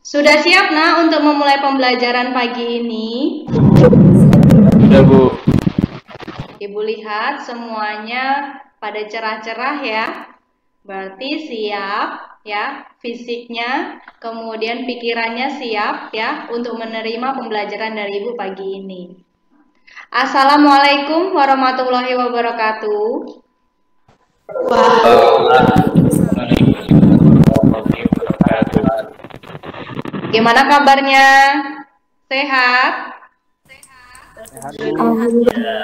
Sudah siap, Nak, untuk memulai pembelajaran pagi ini? Sudah, Bu. Ibu lihat semuanya pada cerah-cerah ya. Berarti siap ya, fisiknya, kemudian pikirannya siap ya untuk menerima pembelajaran dari Ibu pagi ini. Assalamualaikum warahmatullahi wabarakatuh. Gimana kabarnya? Sehat?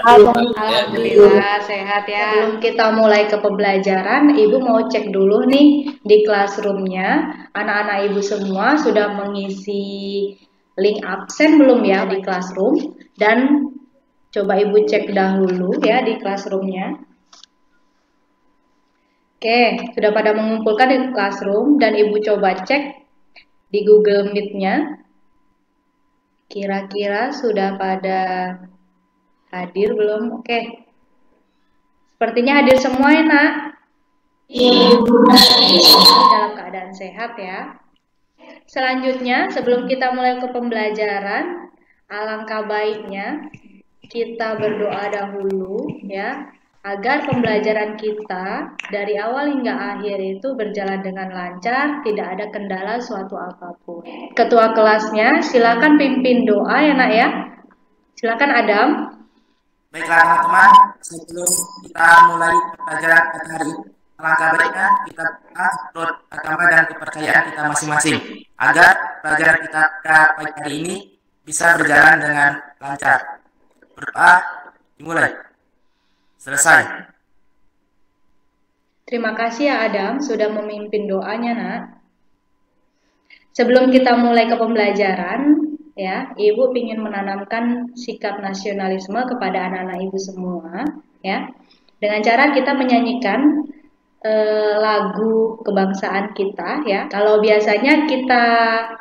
Alhamdulillah sehat ya. Sebelum kita mulai ke pembelajaran, Ibu mau cek dulu nih di classroomnya. Anak-anak Ibu semua sudah mengisi link absen belum ya di classroom? Dan coba Ibu cek dahulu ya di classroomnya. Oke, sudah pada mengumpulkan di classroom dan Ibu coba cek di Google Meet-nya. Kira-kira sudah pada hadir belum? Oke. Sepertinya hadir semua ya, Nak? Iya. Dalam keadaan sehat ya. Selanjutnya, sebelum kita mulai ke pembelajaran, alangkah baiknya kita berdoa dahulu ya, agar pembelajaran kita dari awal hingga akhir itu berjalan dengan lancar, tidak ada kendala suatu apapun. Ketua kelasnya, silakan pimpin doa ya, Nak ya. Silakan Adam. Baiklah teman-teman, sebelum kita mulai pelajaran pada hari ini, alangkah baiknya kita upload agama dan kepercayaan kita masing-masing agar pelajaran kita pada pagi hari ini bisa berjalan dengan lancar. Berdoa dimulai. Selesai. Terima kasih ya Adam sudah memimpin doanya, Nak. Sebelum kita mulai ke pembelajaran, ya, Ibu ingin menanamkan sikap nasionalisme kepada anak-anak Ibu semua, ya, dengan cara kita menyanyikan lagu kebangsaan kita, ya. Kalau biasanya kita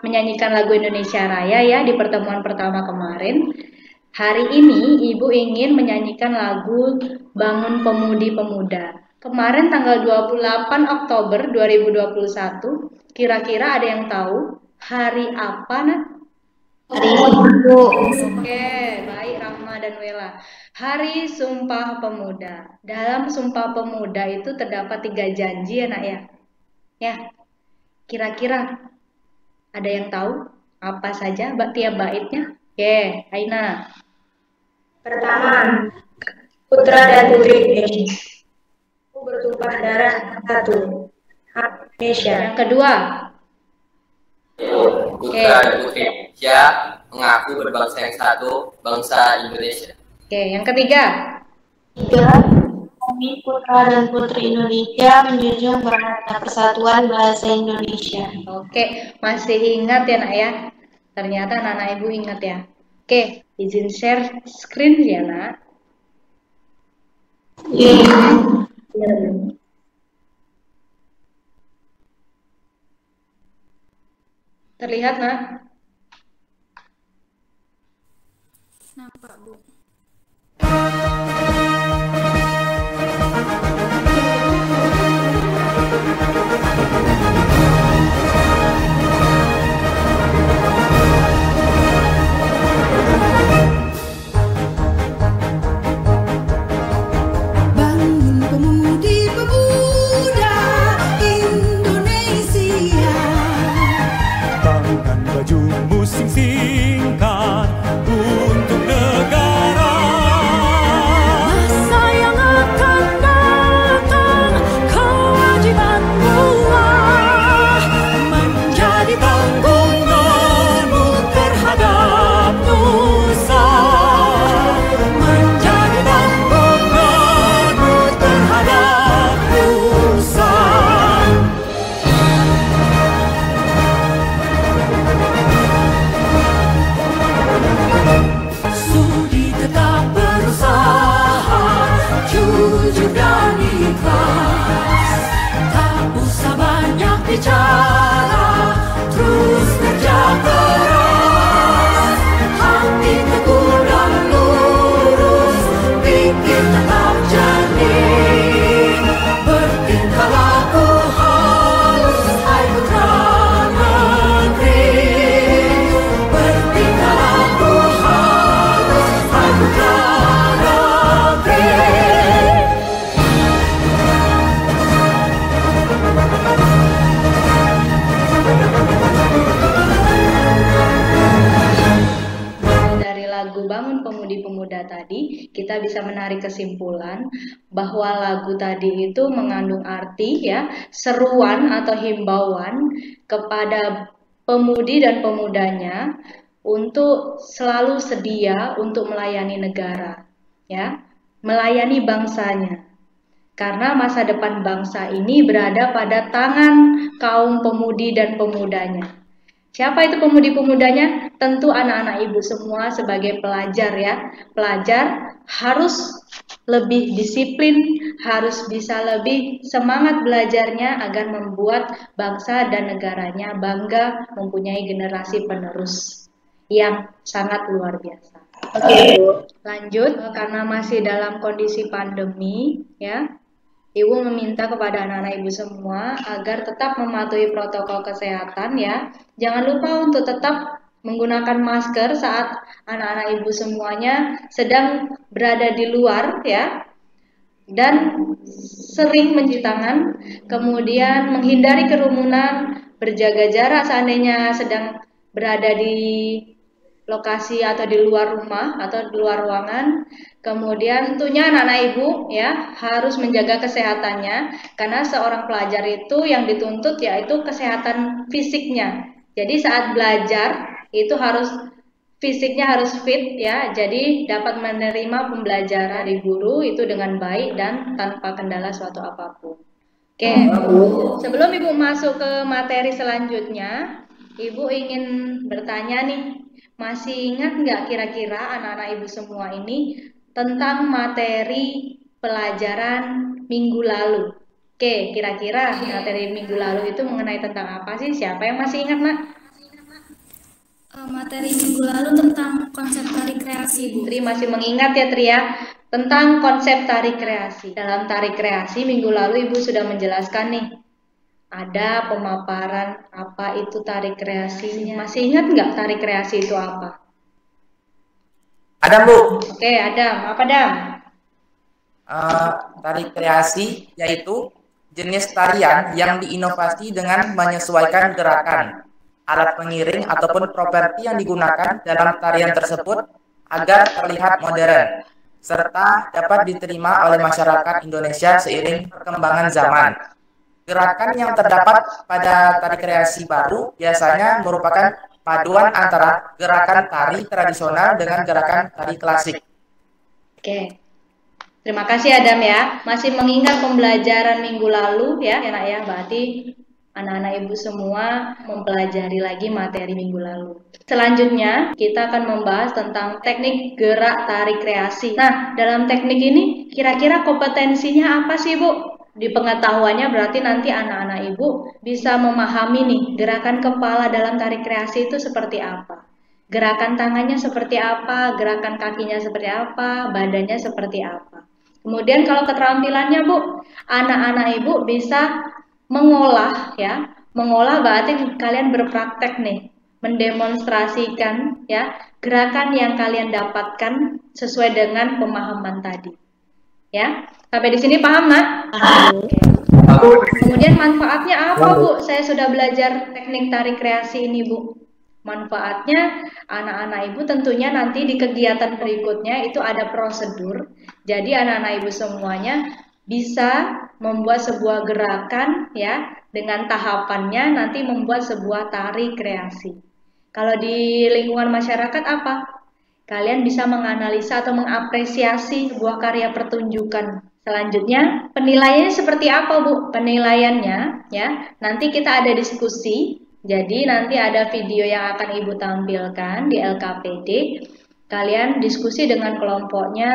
menyanyikan lagu Indonesia Raya, ya, di pertemuan pertama kemarin, hari ini Ibu ingin menyanyikan lagu Bangun Pemudi Pemuda. Kemarin tanggal 28 Oktober 2021, kira-kira ada yang tahu hari apa, Nak? Hari Ibu. Oke, baik Rahma dan Wela. Hari Sumpah Pemuda. Dalam Sumpah Pemuda itu terdapat 3 janji ya, Nak ya. Ya, kira-kira ada yang tahu apa saja tiap baitnya? Oke, Aina. Pertama, putra dan putri Indonesia bertumpah darah satu, hak Indonesia. Yang kedua, putra dan putri Indonesia mengaku berbangsa yang satu, bangsa Indonesia. Oke, yang ketiga. Kami putra dan putri Indonesia menjunjung Bahasa Persatuan Bahasa Indonesia. Oke, masih ingat ya, Nak ya? Ternyata anak-anak Ibu ingat ya. Oke, izin share screen ya, Nak. Terlihat, Nak? Nampak, Bu. Bangun pemudi-pemuda Indonesia, tangan baju musik singkat untuk negara. masa yang akan datang kewajiban buah menjadi Tanggunganmu terhadap nusa, menjadi tanggunganmu terhadap nusa. sudi tetap berusaha, jujur dan ikhlas, tak usah banyak bicara, terus kerja keras, hati teguh dan lurus, pikir tetap jernih, bertingkah laku halus, hai putra negeri. kita bisa menarik kesimpulan bahwa lagu tadi itu mengandung arti ya, seruan atau himbauan kepada pemudi dan pemudanya untuk selalu sedia untuk melayani negara, ya, melayani bangsanya. Karena masa depan bangsa ini berada pada tangan kaum pemudi dan pemudanya. Siapa itu pemudi-pemudanya? Tentu anak-anak ibu semua sebagai pelajar ya. Pelajar harus lebih disiplin, harus bisa lebih semangat belajarnya agar membuat bangsa dan negaranya bangga mempunyai generasi penerus yang sangat luar biasa. Oke, lanjut, karena masih dalam kondisi pandemi ya. Ibu meminta kepada anak-anak ibu semua agar tetap mematuhi protokol kesehatan ya. Jangan lupa untuk tetap menggunakan masker saat anak-anak ibu semuanya sedang berada di luar ya. Dan sering mencuci tangan, kemudian menghindari kerumunan, berjaga jarak seandainya sedang berada di lokasi atau di luar rumah atau di luar ruangan. Kemudian tentunya anak-anak ibu ya harus menjaga kesehatannya, karena seorang pelajar itu yang dituntut yaitu kesehatan fisiknya. Jadi saat belajar itu harus fisiknya harus fit ya, jadi dapat menerima pembelajaran dari guru itu dengan baik dan tanpa kendala suatu apapun. Oke, sebelum ibu masuk ke materi selanjutnya, ibu ingin bertanya nih, masih ingat nggak kira-kira anak-anak ibu semua ini tentang materi pelajaran minggu lalu? Oke, kira-kira materi minggu lalu itu mengenai tentang apa sih? Siapa yang masih ingat, Nak? Materi minggu lalu tentang konsep tari kreasi, Bu. Tri masih mengingat ya, Tri ya, tentang konsep tari kreasi. Dalam tari kreasi minggu lalu Ibu sudah menjelaskan nih, ada pemaparan apa itu tari kreasi. Masih ingat nggak tari kreasi itu apa? Adam, Bu. Oke, Adam. Apa, Adam? Tari kreasi yaitu jenis tarian yang diinovasi dengan menyesuaikan gerakan, alat pengiring ataupun properti yang digunakan dalam tarian tersebut agar terlihat modern, serta dapat diterima oleh masyarakat Indonesia seiring perkembangan zaman. Gerakan yang terdapat pada tari kreasi baru biasanya merupakan paduan antara gerakan tari tradisional dengan gerakan tari klasik. Oke. Terima kasih Adam ya. Masih mengingat pembelajaran minggu lalu ya, Nak ya. Berarti anak-anak ibu semua mempelajari lagi materi minggu lalu. Selanjutnya kita akan membahas tentang teknik gerak tari kreasi. Nah, dalam teknik ini kira-kira kompetensinya apa sih, Bu? Di pengetahuannya berarti nanti anak-anak ibu bisa memahami nih gerakan kepala dalam tari kreasi itu seperti apa, gerakan tangannya seperti apa, gerakan kakinya seperti apa, badannya seperti apa. Kemudian kalau keterampilannya Bu, anak-anak ibu bisa mengolah ya, mengolah berarti kalian berpraktek nih, mendemonstrasikan ya gerakan yang kalian dapatkan sesuai dengan pemahaman tadi. Ya, sampai di sini paham, Nak? Kemudian manfaatnya apa, Bu? Saya sudah belajar teknik tari kreasi ini, Bu. Manfaatnya anak-anak ibu tentunya nanti di kegiatan berikutnya itu ada prosedur. Jadi anak-anak ibu semuanya bisa membuat sebuah gerakan ya dengan tahapannya nanti membuat sebuah tari kreasi. Kalau di lingkungan masyarakat apa? Kalian bisa menganalisa atau mengapresiasi sebuah karya pertunjukan. Selanjutnya, penilaiannya seperti apa, Bu? Penilaiannya ya, nanti kita ada diskusi. Jadi nanti ada video yang akan Ibu tampilkan di LKPD. Kalian diskusi dengan kelompoknya,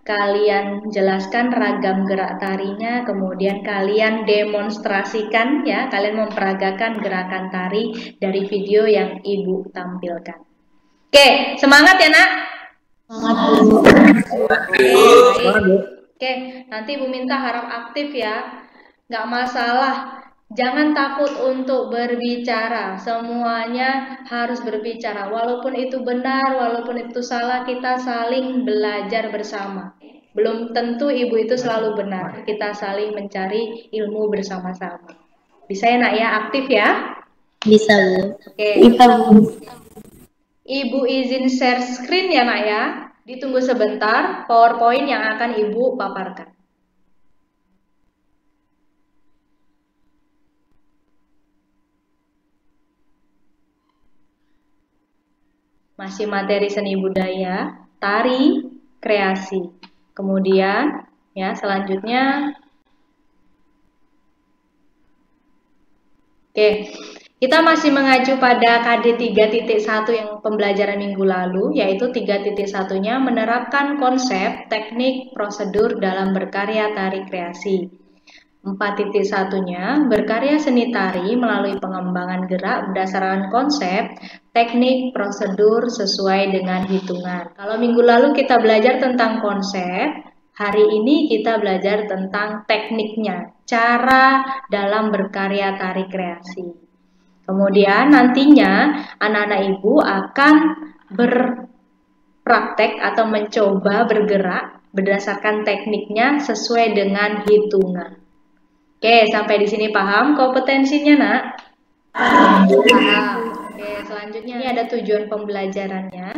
kalian jelaskan ragam gerak tarinya, kemudian kalian demonstrasikan ya, kalian memperagakan gerakan tari dari video yang Ibu tampilkan. Oke, semangat ya, Nak? Oke, nanti Ibu minta harap aktif ya. Nggak masalah, jangan takut untuk berbicara. Semuanya harus berbicara. Walaupun itu benar, walaupun itu salah, kita saling belajar bersama. Belum tentu Ibu itu selalu benar. Kita saling mencari ilmu bersama-sama. Bisa ya, Nak ya? Aktif ya? Bisa, Bu. Oke. Bisa, Bu. Ibu izin share screen ya, Nak ya. Di Ditunggu sebentar PowerPoint yang akan Ibu paparkan. Masih materi seni budaya, tari, kreasi. Kemudian ya selanjutnya kita masih mengacu pada KD 3.1 yang pembelajaran minggu lalu, yaitu 3.1-nya menerapkan konsep, teknik, prosedur dalam berkarya tari kreasi. 4.1-nya berkarya seni tari melalui pengembangan gerak berdasarkan konsep, teknik, prosedur sesuai dengan hitungan. Kalau minggu lalu kita belajar tentang konsep, hari ini kita belajar tentang tekniknya, cara dalam berkarya tari kreasi. Kemudian nantinya anak-anak Ibu akan berpraktek atau mencoba bergerak berdasarkan tekniknya sesuai dengan hitungan. Oke, sampai di sini paham kompetensinya, Nak? Paham. Oke, selanjutnya ini ada tujuan pembelajarannya.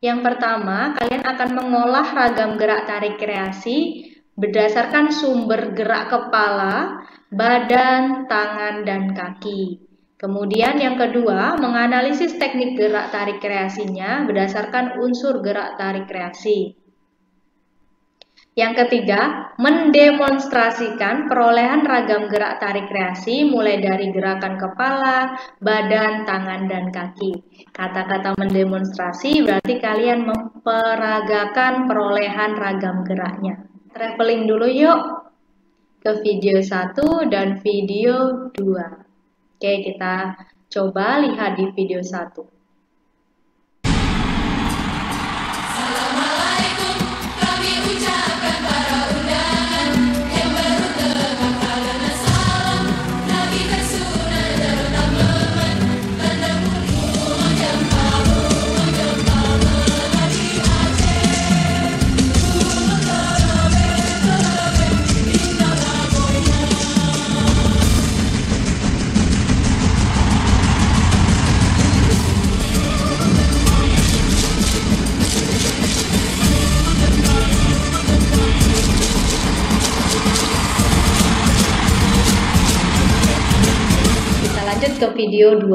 Yang pertama, kalian akan mengolah ragam gerak tari kreasi berdasarkan sumber gerak kepala, badan, tangan, dan kaki. Kemudian yang kedua, menganalisis teknik gerak tari kreasinya berdasarkan unsur gerak tari kreasi. Yang ketiga, mendemonstrasikan perolehan ragam gerak tari kreasi mulai dari gerakan kepala, badan, tangan, dan kaki. Kata-kata mendemonstrasi berarti kalian memperagakan perolehan ragam geraknya. Traveling dulu yuk ke video 1 dan video 2. Oke, kita coba lihat di video 1. Assalamualaikum, kami ucapkan para undangan yang beruntung karena salam Nabi tersunnah dalam momen pendahulu jam kamu Haji Aceh. Kita lanjut ke video 2.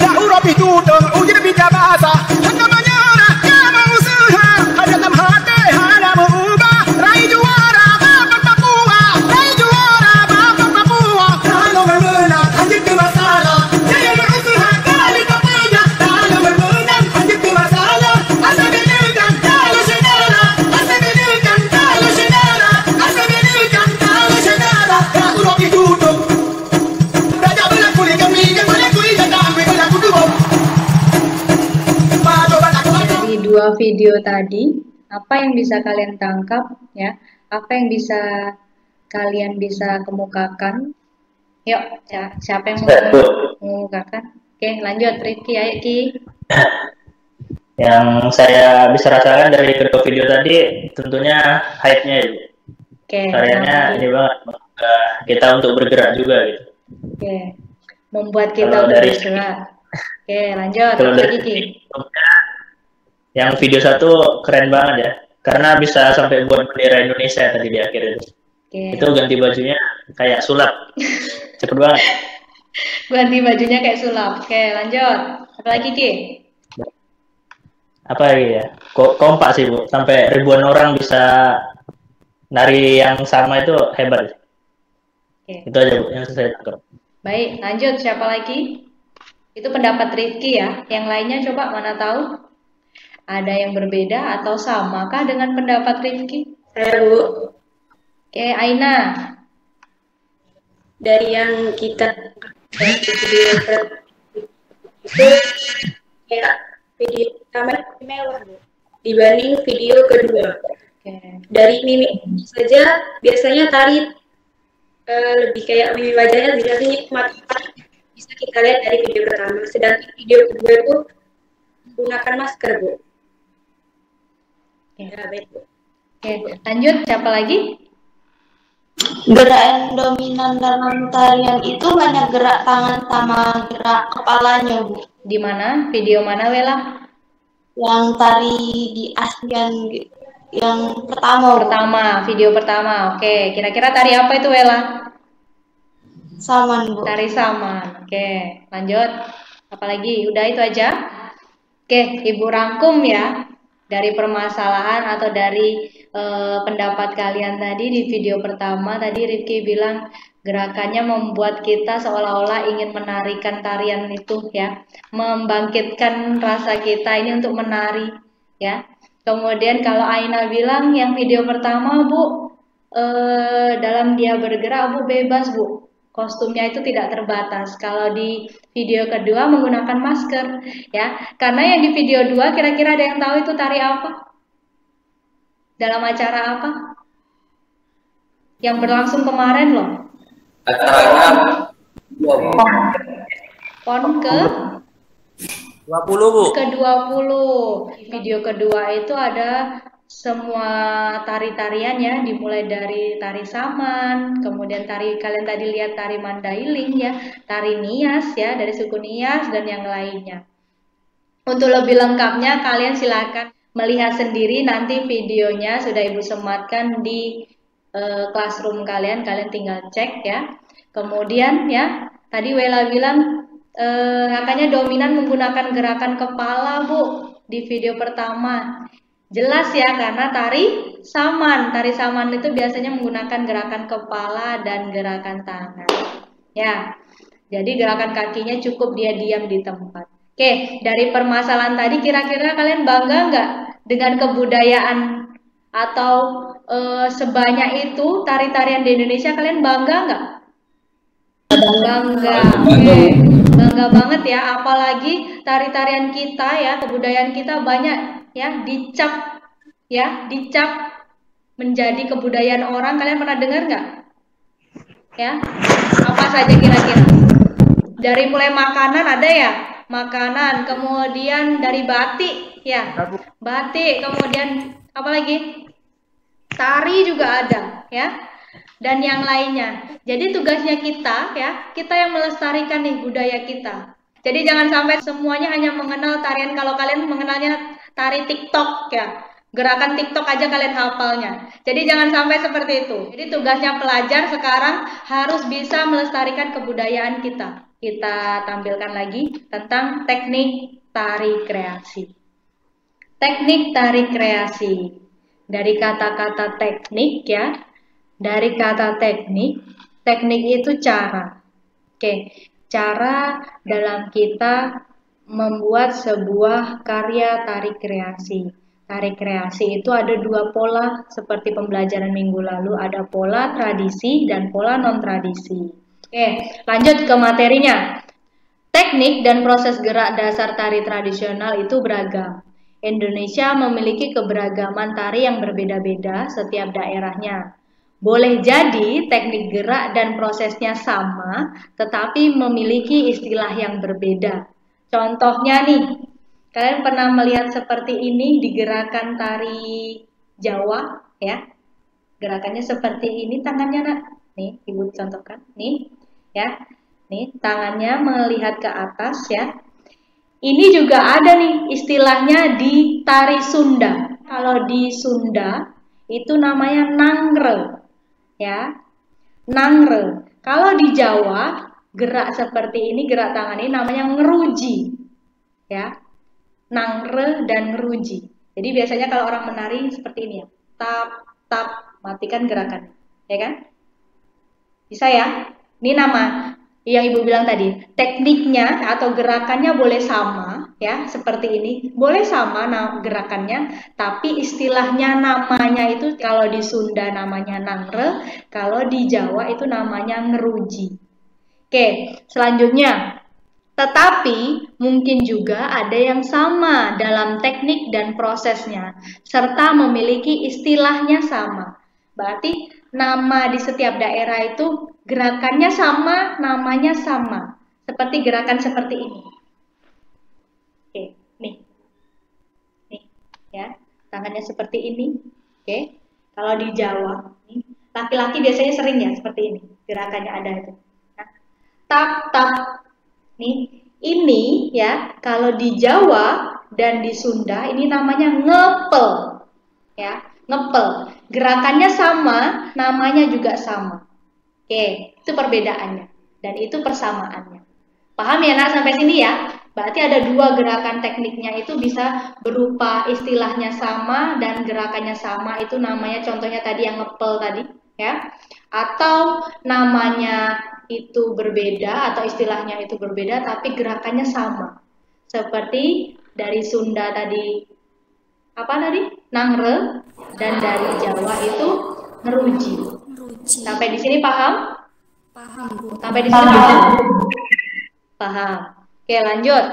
Daurah pitutong uji bija bahasa hanya menyerah kamu usaha ada dalam hati hanya mengubah raih juara bapak Papua raih juara bapak Papua kalau bermenang hanya itu masalah jaya berusaha kali kepunya kalau bermenang hanya itu masalah asal bidikan kalau saudara asal bidikan kalau saudara asal bidikan kalau saudara Daurah pitutong raja belah kulit kami boleh kulit dan Dari dua video tadi, apa yang bisa kalian tangkap ya? Apa yang kalian bisa kemukakan? Yuk, ya, siapa yang mau mengemukakan? Oke, lanjut Rifki, ayo Ki. Yang saya bisa rasakan dari kedua video tadi tentunya hype-nya Ibu. Oke. Karyanya ini banget, kita untuk bergerak juga gitu. Oke. Membuat kita Kalau untuk dari bergerak. Oke, lanjut. Kalau dari Ki. yang video 1 keren banget ya, karena bisa sampai buat bendera Indonesia tadi di akhir itu. Oke. Itu ganti bajunya kayak sulap, cepet banget. Ganti bajunya kayak sulap. Oke, lanjut. Apa lagi Ki? Apa lagi ya? Kompak sih Bu, sampai ribuan orang bisa nari yang sama itu hebat. Oke. Itu aja Bu yang saya tangkap. Baik, lanjut. Siapa lagi? Itu pendapat Rifki ya. Yang lainnya coba mana tahu? Ada yang berbeda atau samakah dengan pendapat Rifki? Saya Bu, Oke, Aina. dari yang kita video itu kayak video pertama mewah Bu, dibanding video kedua. Oke. Dari mimik saja biasanya tari lebih kayak mimik wajahnya tidak nikmat, bisa kita lihat dari video pertama. Sedangkan video kedua itu menggunakan masker Bu. Oke. Ya, baik Bu. Oke, lanjut. Siapa lagi? Gerak yang dominan dalam tarian itu banyak gerak tangan sama gerak kepalanya, Bu. Di mana? Video mana, Wela? Yang tari di ASEAN yang pertama, Bu. Pertama, video pertama. Oke, kira-kira tari apa itu, Wela? Saman, Bu. Tari saman. Oke, lanjut. Apalagi? Udah itu aja? Oke, Ibu rangkum ya dari permasalahan atau dari pendapat kalian tadi di video pertama. Tadi Rifki bilang gerakannya membuat kita seolah-olah ingin menarikan tarian itu ya, membangkitkan rasa kita ini untuk menari ya. Kemudian kalau Aina bilang yang video pertama Bu, dalam dia bergerak Bu bebas Bu, kostumnya itu tidak terbatas. Kalau di video kedua menggunakan masker ya, karena yang di video 2 kira-kira ada yang tahu itu tari apa? Dalam acara apa? Yang berlangsung kemarin loh. Acaranya PON ke 20, Bu. ke-20. Video kedua itu ada semua tari-tarian ya, dimulai dari tari saman, kemudian tari kalian tadi lihat tari mandailing ya, tari nias ya dari suku Nias dan yang lainnya. Untuk lebih lengkapnya kalian silakan melihat sendiri, nanti videonya sudah Ibu sematkan di classroom kalian tinggal cek ya. Kemudian ya, tadi Wela bilang makanya dominan menggunakan gerakan kepala Bu di video pertama. Jelas ya, karena tari saman itu biasanya menggunakan gerakan kepala dan gerakan tangan. Ya, jadi gerakan kakinya cukup dia diam di tempat. Oke, dari permasalahan tadi kira-kira kalian bangga nggak dengan kebudayaan atau sebanyak itu tari-tarian di Indonesia? Kalian bangga nggak? Bangga, oke. Bangga banget ya, apalagi tari-tarian kita ya, kebudayaan kita banyak ya dicap menjadi kebudayaan orang. Kalian pernah dengar nggak? Ya, apa saja kira-kira? Dari mulai makanan ada ya, makanan, kemudian dari batik ya, batik, kemudian apa lagi? Tari juga ada ya, dan yang lainnya. Jadi tugasnya kita ya, kita yang melestarikan nih budaya kita. Jadi jangan sampai semuanya hanya mengenal tarian, kalau kalian mengenalnya tari TikTok ya, gerakan TikTok aja kalian hafalnya. Jadi jangan sampai seperti itu. Jadi tugasnya pelajar sekarang harus bisa melestarikan kebudayaan kita. Kita tampilkan lagi tentang teknik tari kreasi. Teknik tari kreasi. Dari kata-kata teknik ya. Dari kata teknik itu cara. Oke, cara dalam kita membuat sebuah karya tari kreasi. Tari kreasi itu ada dua pola seperti pembelajaran minggu lalu, ada pola tradisi dan pola non-tradisi. Oke, lanjut ke materinya. Teknik dan proses gerak dasar tari tradisional itu beragam. Indonesia memiliki keberagaman tari yang berbeda-beda setiap daerahnya. Boleh jadi teknik gerak dan prosesnya sama, tetapi memiliki istilah yang berbeda. Contohnya nih, kalian pernah melihat seperti ini di gerakan tari Jawa ya? Gerakannya seperti ini, tangannya nak. Nih, Ibu contohkan. Nih, ya. Nih, tangannya melihat ke atas ya. Ini juga ada nih istilahnya di tari Sunda. Kalau di Sunda itu namanya nangre. Ya. Nangre. Kalau di Jawa gerak seperti ini, gerak tangan ini namanya ngeruji. Ya. Nangre dan ngeruji. Jadi biasanya kalau orang menari seperti ini ya. Tap tap, matikan gerakan. Ya kan? Bisa ya? Ini nama yang Ibu bilang tadi, tekniknya atau gerakannya boleh sama ya, seperti ini. Boleh sama gerakannya, tapi istilahnya namanya itu kalau di Sunda namanya nangre, kalau di Jawa itu namanya ngeruji. Oke, selanjutnya. Tetapi mungkin juga ada yang sama dalam teknik dan prosesnya, serta memiliki istilahnya sama. Berarti nama di setiap daerah itu gerakannya sama, namanya sama. Seperti gerakan seperti ini. Oke, nih. Nih, ya. Tangannya seperti ini. Oke. Kalau di Jawa, nih, Laki-laki biasanya sering ya seperti ini, gerakannya ada itu. Nah, tap tap. Nih, ini ya kalau di Jawa dan di Sunda ini namanya ngepel. Ya, ngepel. Gerakannya sama, namanya juga sama. Oke, itu perbedaannya dan itu persamaannya. Paham ya nak sampai sini ya? Berarti ada dua gerakan tekniknya itu bisa berupa istilahnya sama dan gerakannya sama, itu namanya contohnya tadi yang ngepel tadi ya. Atau namanya itu berbeda atau istilahnya itu berbeda tapi gerakannya sama. Seperti dari Sunda tadi apa tadi? Nangre, dan dari Jawa itu ngeruji. Sampai di sini paham? Paham, Bu. Sampai di sini paham? Paham. Oke, lanjut.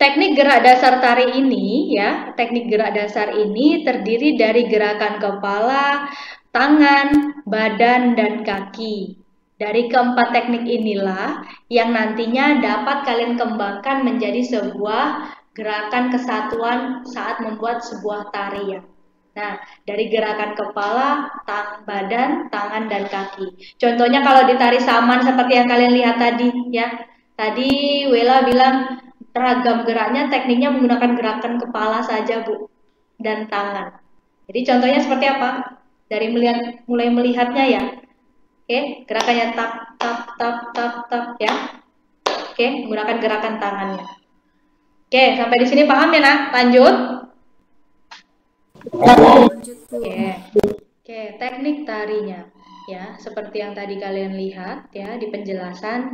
Teknik gerak dasar tari ini ya, teknik gerak dasar ini terdiri dari gerakan kepala, tangan, badan, dan kaki. Dari keempat teknik inilah yang nantinya dapat kalian kembangkan menjadi sebuah gerakan kesatuan saat membuat sebuah tarian. Nah, dari gerakan kepala, badan, tangan, dan kaki. Contohnya kalau di tari saman seperti yang kalian lihat tadi ya. Tadi Wela bilang ragam geraknya, tekniknya menggunakan gerakan kepala saja, Bu, dan tangan. Jadi contohnya seperti apa? Dari mulai melihatnya ya. Oke, gerakannya tap tap tap tap tap ya. Oke, menggunakan gerakan tangannya. Oke, sampai di sini paham ya, Nak? Lanjut. Oke, teknik tarinya ya, seperti yang tadi kalian lihat ya di penjelasan.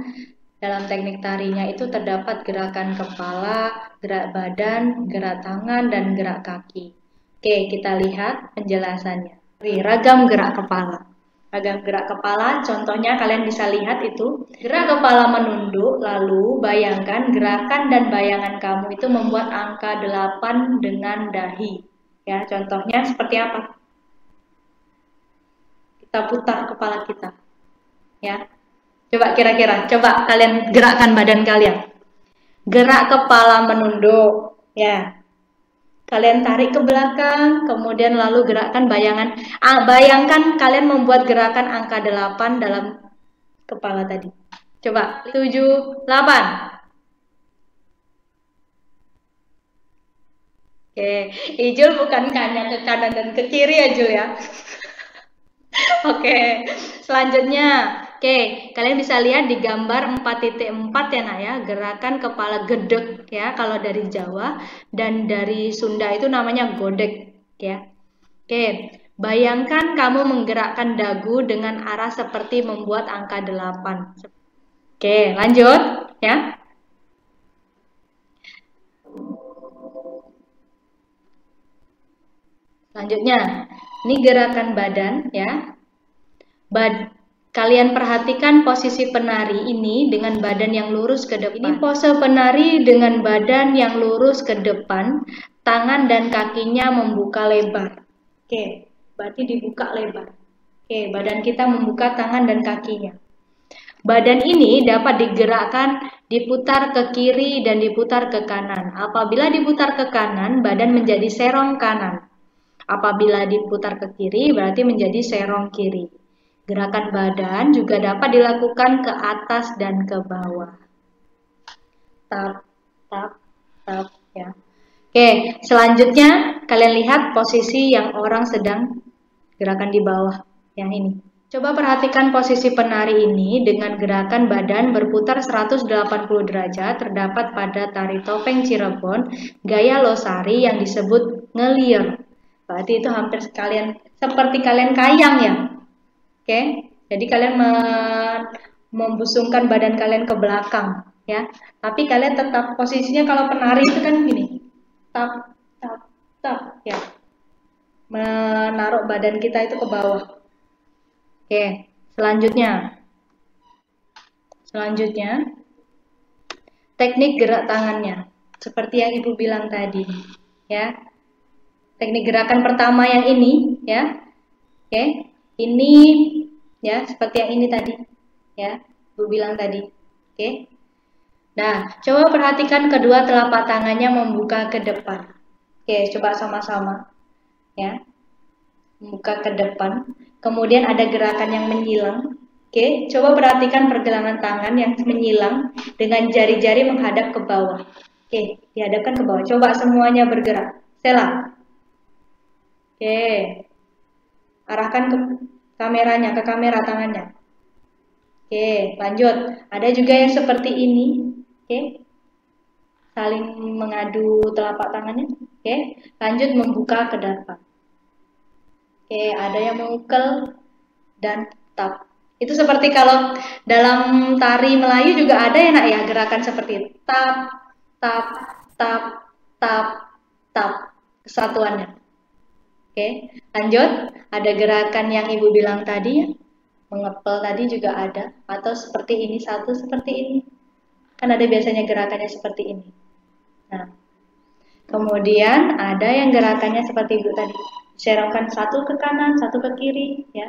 Dalam teknik tarinya itu terdapat gerakan kepala, gerak badan, gerak tangan, dan gerak kaki. Oke, kita lihat penjelasannya. Ragam gerak kepala. Ragam gerak kepala, contohnya kalian bisa lihat itu. Gerak kepala menunduk, lalu bayangkan gerakan dan bayangan kamu itu membuat angka 8 dengan dahi. Ya, contohnya seperti apa? Kita putar kepala kita. Ya. Coba kira-kira, coba kalian gerakkan badan kalian. Gerak kepala menunduk, ya. Kalian tarik ke belakang, kemudian lalu gerakkan bayangan. Bayangkan kalian membuat gerakan angka 8 dalam kepala tadi. Coba, 7, 8. Oke, Ijul bukan hanya ke kanan dan ke kiri ya, Jul ya. Oke, selanjutnya. Oke, kalian bisa lihat di gambar 4.4 ya nak ya, gerakan kepala gedek ya kalau dari Jawa, dan dari Sunda itu namanya godek ya. Oke, bayangkan kamu menggerakkan dagu dengan arah seperti membuat angka 8. Oke, lanjut ya. Selanjutnya, ini gerakan badan ya. Kalian perhatikan posisi penari ini dengan badan yang lurus ke depan. Ini pose penari dengan badan yang lurus ke depan, tangan dan kakinya membuka lebar. Oke, berarti dibuka lebar. Oke, badan kita membuka tangan dan kakinya. Badan ini dapat digerakkan, diputar ke kiri dan diputar ke kanan. Apabila diputar ke kanan, badan menjadi serong kanan. Apabila diputar ke kiri, berarti menjadi serong kiri. Gerakan badan juga dapat dilakukan ke atas dan ke bawah. Tap, tap, tap ya. Oke, selanjutnya kalian lihat posisi yang orang sedang gerakan di bawah. Yang ini. Coba perhatikan posisi penari ini dengan gerakan badan berputar 180 derajat terdapat pada tari topeng Cirebon, gaya losari yang disebut ngelier. Berarti itu hampir seperti kalian kayang ya. Oke, jadi kalian membusungkan badan kalian ke belakang, ya. Tapi kalian tetap posisinya kalau penari itu kan gini, tap, tap, tap, ya. Menaruh badan kita itu ke bawah. Oke, selanjutnya, teknik gerak tangannya, seperti yang Ibu bilang tadi, ya. Teknik gerakan pertama yang ini, ya. Oke. Ini ya seperti yang ini tadi ya, Bu bilang tadi. Oke. Nah, coba perhatikan kedua telapak tangannya membuka ke depan. Oke, coba sama-sama ya. Membuka ke depan. Kemudian ada gerakan yang menyilang. Oke, coba perhatikan pergelangan tangan yang menyilang dengan jari-jari menghadap ke bawah. Oke, dihadapkan ke bawah. Coba semuanya bergerak. Stella. Oke. Arahkan ke kameranya, ke kamera tangannya. Oke, lanjut. Ada juga yang seperti ini. Oke. Saling mengadu telapak tangannya. Oke, lanjut membuka ke depan. Oke, ada yang mengukel dan tap. Itu seperti kalau dalam tari Melayu juga ada ya nak ya, gerakan seperti itu. Tap, tap, tap, tap, tap. Kesatuannya. Oke, lanjut. Ada gerakan yang Ibu bilang tadi ya. Mengepel tadi juga ada. Atau seperti ini, satu seperti ini. Kan ada biasanya gerakannya seperti ini. Nah, kemudian ada yang gerakannya seperti Ibu tadi. Serongkan satu ke kanan, satu ke kiri, ya.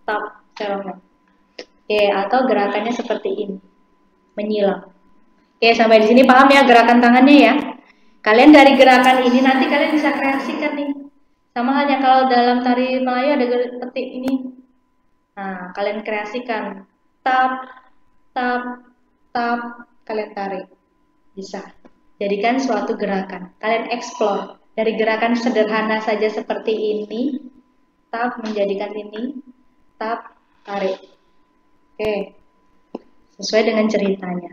Tap, serongkan. Oke, atau gerakannya seperti ini. Menyilang. Oke, sampai di sini paham ya gerakan tangannya ya. Kalian dari gerakan ini nanti kalian bisa kreasikan nih. Sama halnya kalau dalam tari Melayu ada seperti ini. Nah, kalian kreasikan. Tap, tap, tap, kalian tarik. Bisa. Jadikan suatu gerakan. Kalian explore. Dari gerakan sederhana saja seperti ini, tap menjadikan ini, tap, tarik. Oke. Sesuai dengan ceritanya.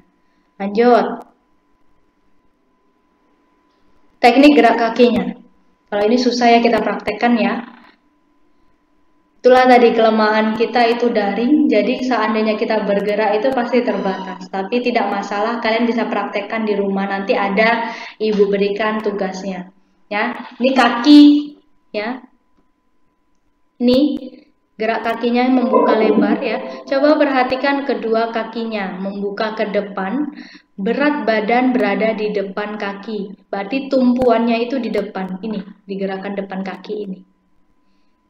Lanjut. Teknik gerak kakinya. Kalau ini susah ya kita praktekkan ya. Itulah tadi kelemahan kita itu daring, jadi seandainya kita bergerak itu pasti terbatas. Tapi tidak masalah, kalian bisa praktekkan di rumah, nanti ada Ibu berikan tugasnya. Ya, ini kaki, ya. Ini gerak kakinya membuka lebar ya. Coba perhatikan kedua kakinya, membuka ke depan, berat badan berada di depan kaki. Berarti tumpuannya itu di depan, ini, di gerakan depan kaki ini.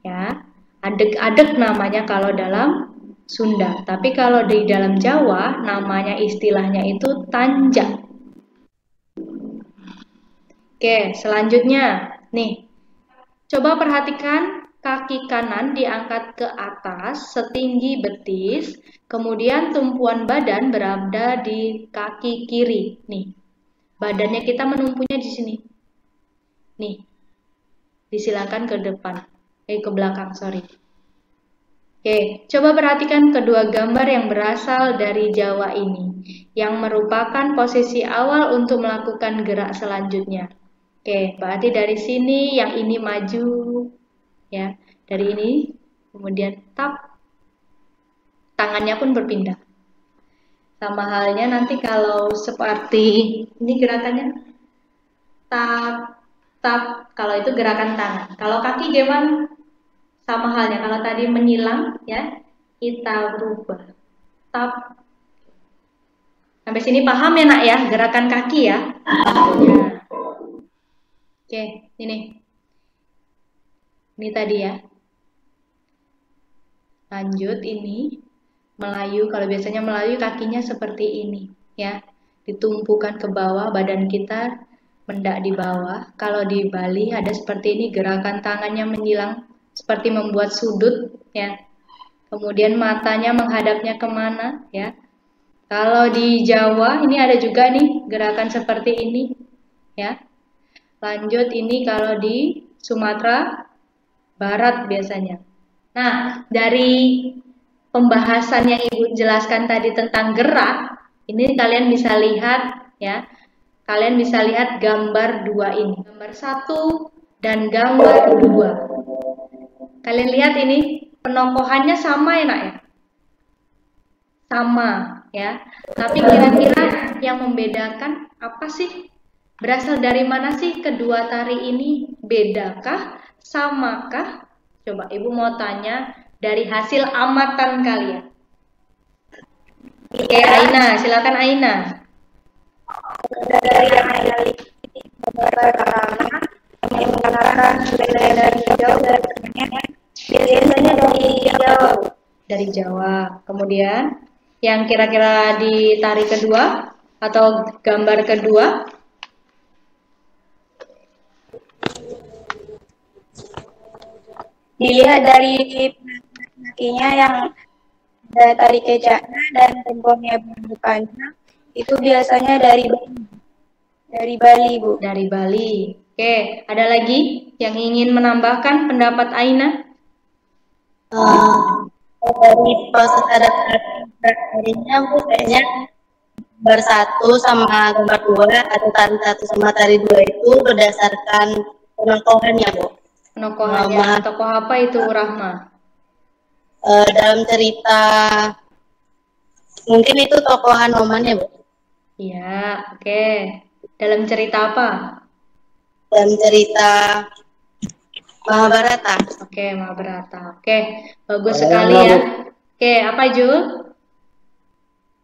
Ya. Adek-adek namanya kalau dalam Sunda, tapi kalau di dalam Jawa namanya istilahnya itu tanjak. Oke, selanjutnya nih. Coba perhatikan kaki kanan diangkat ke atas setinggi betis, kemudian tumpuan badan berada di kaki kiri. Nih. Badannya kita menumpunya di sini. Nih. Disilakan ke depan. Ke belakang, sorry. Oke, coba perhatikan kedua gambar yang berasal dari Jawa ini, yang merupakan posisi awal untuk melakukan gerak selanjutnya. Oke, berarti dari sini yang ini maju, ya, dari ini, kemudian tap, tangannya pun berpindah. Sama halnya nanti kalau seperti ini gerakannya, tap, tap, kalau itu gerakan tangan. Kalau kaki gimana? Sama halnya, kalau tadi menyilang, ya, kita berubah. Tap. Sampai sini paham ya nak ya, gerakan kaki ya. Ya. Oke, ini. Ini tadi ya. Lanjut ini. Melayu, kalau biasanya Melayu kakinya seperti ini, ya. Ditumpukan ke bawah, badan kita mendak di bawah. Kalau di Bali ada seperti ini, gerakan tangannya menyilang. Seperti membuat sudut, ya. Kemudian matanya menghadapnya kemana, ya. Kalau di Jawa ini ada juga nih gerakan seperti ini, ya. Lanjut ini kalau di Sumatera Barat biasanya. Nah, dari pembahasan yang Ibu jelaskan tadi tentang gerak, ini kalian bisa lihat, ya. Kalian bisa lihat gambar dua ini, gambar 1 dan gambar 2. Kalian lihat ini, penokohannya sama ya nak ya? Sama ya. Tapi kira-kira yang membedakan apa sih? Berasal dari mana sih kedua tari ini? Bedakah? Samakah? Coba Ibu mau tanya dari hasil amatan kalian. Oke, Aina, silakan Aina. Dari yang ada pertama yang mengatakan dari jauh dari temannya biasanya dari jauh. Dari Jawa. Kemudian yang kira-kira di tari kedua atau gambar kedua? dilihat dari kakinya yang ada tari kecaknya dan tempohnya bukannya itu biasanya dari Bali, Bu. Dari Bali. Oke, ada lagi yang ingin menambahkan pendapat Aina? Dari proses adaptasinya Bu kayaknya gambar 1 sama gambar 2 atau tari 1 sama tari 2 itu berdasarkan penokohannya Bu. Penokohannya tokoh apa itu, Rahma? Dalam cerita mungkin itu tokoh Hanoman ya Bu. Iya, oke. Dalam cerita apa? Dalam cerita Mahabharata. Oke, Mahabharata. Oke, bagus sekali ya. Oke, apa Jul?